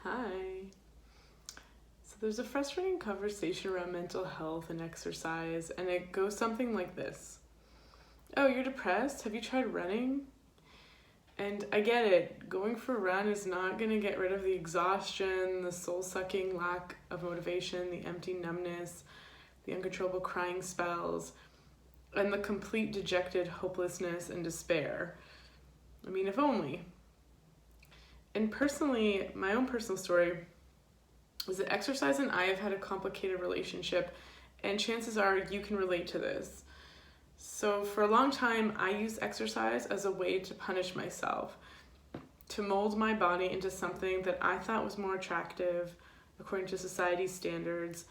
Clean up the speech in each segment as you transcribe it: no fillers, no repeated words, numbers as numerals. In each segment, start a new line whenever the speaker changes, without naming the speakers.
Hi. So there's a frustrating conversation around mental health and exercise, and it goes something like this. Oh, you're depressed? Have you tried running? And I get it. Going for a run is not going to get rid of the exhaustion, the soul-sucking lack of motivation, the empty numbness, the uncontrollable crying spells, and the complete dejected hopelessness and despair. I mean, if only. And personally, my own personal story is that exercise and I have had a complicated relationship, and chances are you can relate to this. So for a long time, I used exercise as a way to punish myself, to mold my body into something that I thought was more attractive according to society's standards,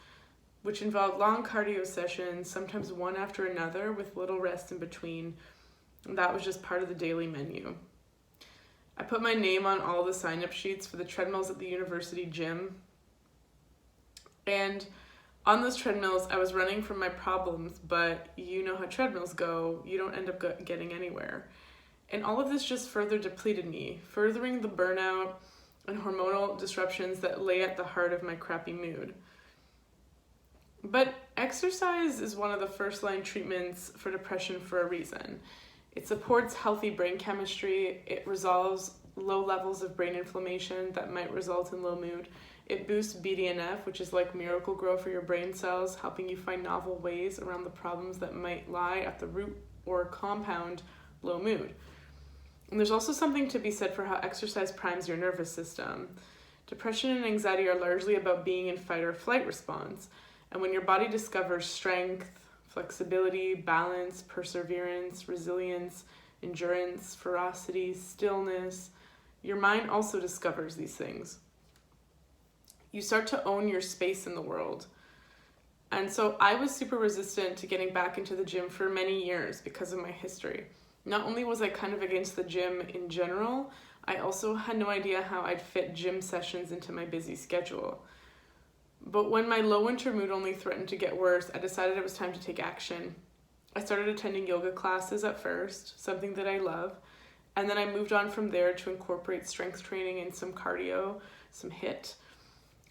which involved long cardio sessions, sometimes one after another with little rest in between. And that was just part of the daily menu. I put my name on all the sign-up sheets for the treadmills at the university gym. And on those treadmills, I was running from my problems, but you know how treadmills go. You don't end up getting anywhere. And all of this just further depleted me, furthering the burnout and hormonal disruptions that lay at the heart of my crappy mood. But exercise is one of the first-line treatments for depression for a reason. It supports healthy brain chemistry. It resolves low levels of brain inflammation that might result in low mood. It boosts BDNF, which is like Miracle-Gro for your brain cells, helping you find novel ways around the problems that might lie at the root or compound low mood. And there's also something to be said for how exercise primes your nervous system. Depression and anxiety are largely about being in fight or flight response. And when your body discovers strength, flexibility, balance, perseverance, resilience, endurance, ferocity, stillness, your mind also discovers these things. You start to own your space in the world. And so I was super resistant to getting back into the gym for many years because of my history. Not only was I kind of against the gym in general, I also had no idea how I'd fit gym sessions into my busy schedule. But when my low winter mood only threatened to get worse, I decided it was time to take action. I started attending yoga classes at first, something that I love, and then I moved on from there to incorporate strength training and some cardio, some HIIT,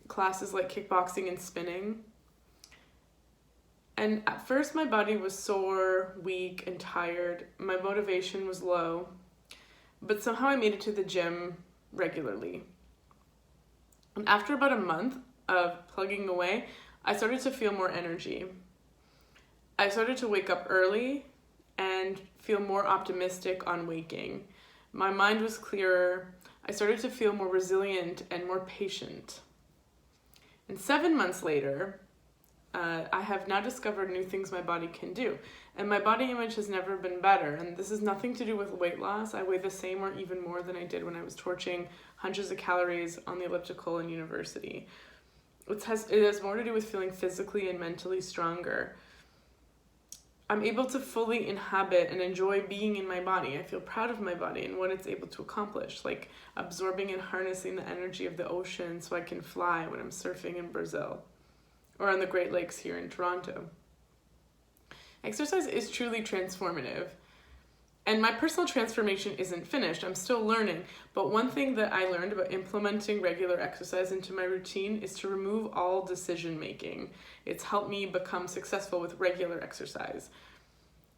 classes like kickboxing and spinning. And at first my body was sore, weak, and tired. My motivation was low, but somehow I made it to the gym regularly. And after about a month of plugging away, I started to feel more energy. I started to wake up early and feel more optimistic on waking. My mind was clearer. I started to feel more resilient and more patient. And 7 months later, I have now discovered new things my body can do. And my body image has never been better. And this has nothing to do with weight loss. I weigh the same or even more than I did when I was torching hundreds of calories on the elliptical in university. It has more to do with feeling physically and mentally stronger. I'm able to fully inhabit and enjoy being in my body. I feel proud of my body and what it's able to accomplish, like absorbing and harnessing the energy of the ocean so I can fly when I'm surfing in Brazil or on the Great Lakes here in Toronto. Exercise is truly transformative. And my personal transformation isn't finished. I'm still learning. But one thing that I learned about implementing regular exercise into my routine is to remove all decision making. It's helped me become successful with regular exercise.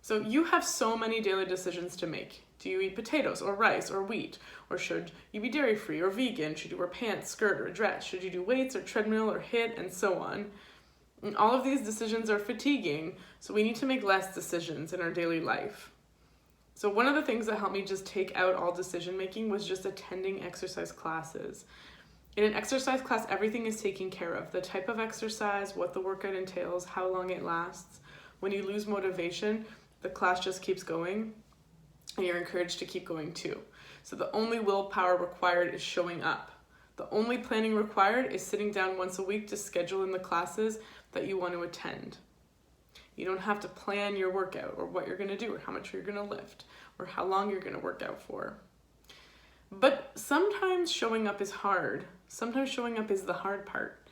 So you have so many daily decisions to make. Do you eat potatoes or rice or wheat? Or should you be dairy free or vegan? Should you wear pants, skirt, or dress? Should you do weights or treadmill or HIIT, and so on? And all of these decisions are fatiguing, so we need to make less decisions in our daily life. So one of the things that helped me just take out all decision making was just attending exercise classes. In an exercise class, everything is taken care of. The type of exercise, what the workout entails, how long it lasts. When you lose motivation, the class just keeps going and you're encouraged to keep going too. So the only willpower required is showing up. The only planning required is sitting down once a week to schedule in the classes that you want to attend. You don't have to plan your workout or what you're going to do or how much you're going to lift or how long you're going to work out for. But sometimes showing up is hard. Sometimes showing up is the hard part.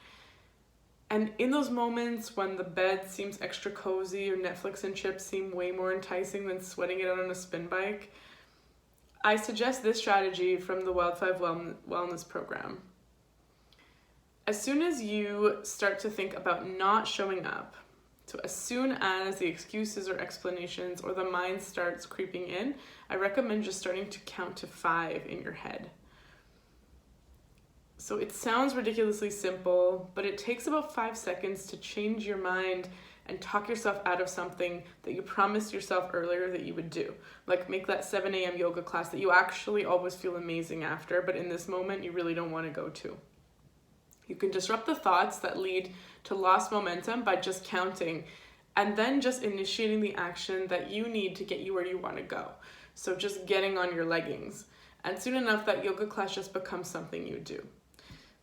And in those moments when the bed seems extra cozy or Netflix and chips seem way more enticing than sweating it out on a spin bike, I suggest this strategy from the Wild 5 Wellness Program. As soon as you start to think about not showing up, so as soon as the excuses or explanations or the mind starts creeping in, I recommend just starting to count to 5 in your head. So it sounds ridiculously simple, but it takes about 5 seconds to change your mind and talk yourself out of something that you promised yourself earlier that you would do. Like make that 7 a.m. yoga class that you actually always feel amazing after, but in this moment you really don't want to go to. You can disrupt the thoughts that lead to lost momentum by just counting and then just initiating the action that you need to get you where you want to go. So just getting on your leggings. And soon enough, that yoga class just becomes something you do.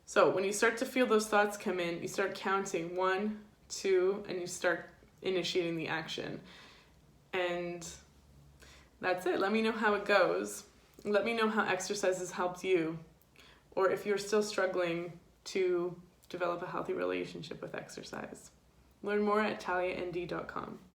So when you start to feel those thoughts come in, you start counting 1, 2, and you start initiating the action. And that's it. Let me know how it goes. Let me know how exercise has helped you, or if you're still struggling to develop a healthy relationship with exercise. Learn more at taliand.com.